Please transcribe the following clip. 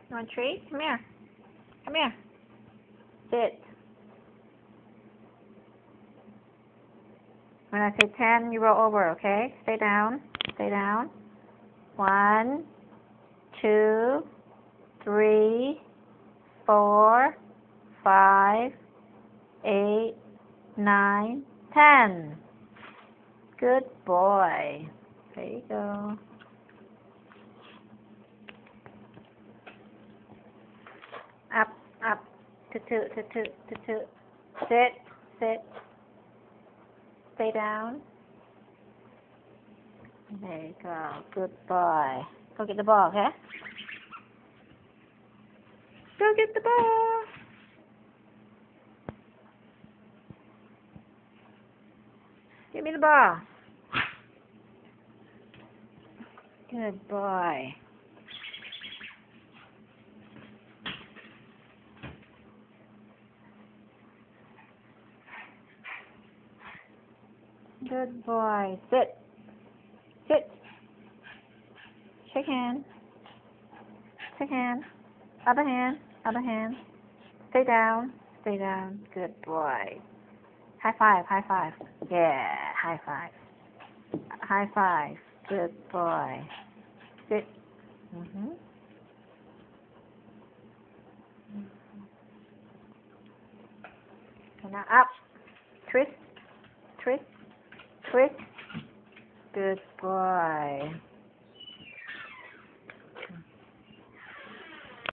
You want a treat? Come here. Come here. Sit. When I say 10, you roll over, okay? Stay down. Stay down. 1, 2, 3, 4, 5, 8, 9, 10. Good boy. There you go. Up, up. Toot, toot, toot, toot, toot, toot. Sit, sit. Stay down. There you go. Good boy. Go get the ball, okay? Go get the ball. Give me the ball. Good boy. Good boy. Sit. Sit. Shake hand. Shake hand. Other hand. Other hand. Stay down. Stay down. Good boy. High five. High five. Yeah. High five. High five. Good boy. Sit. And now up. Twist. Twist. Twist. Good boy.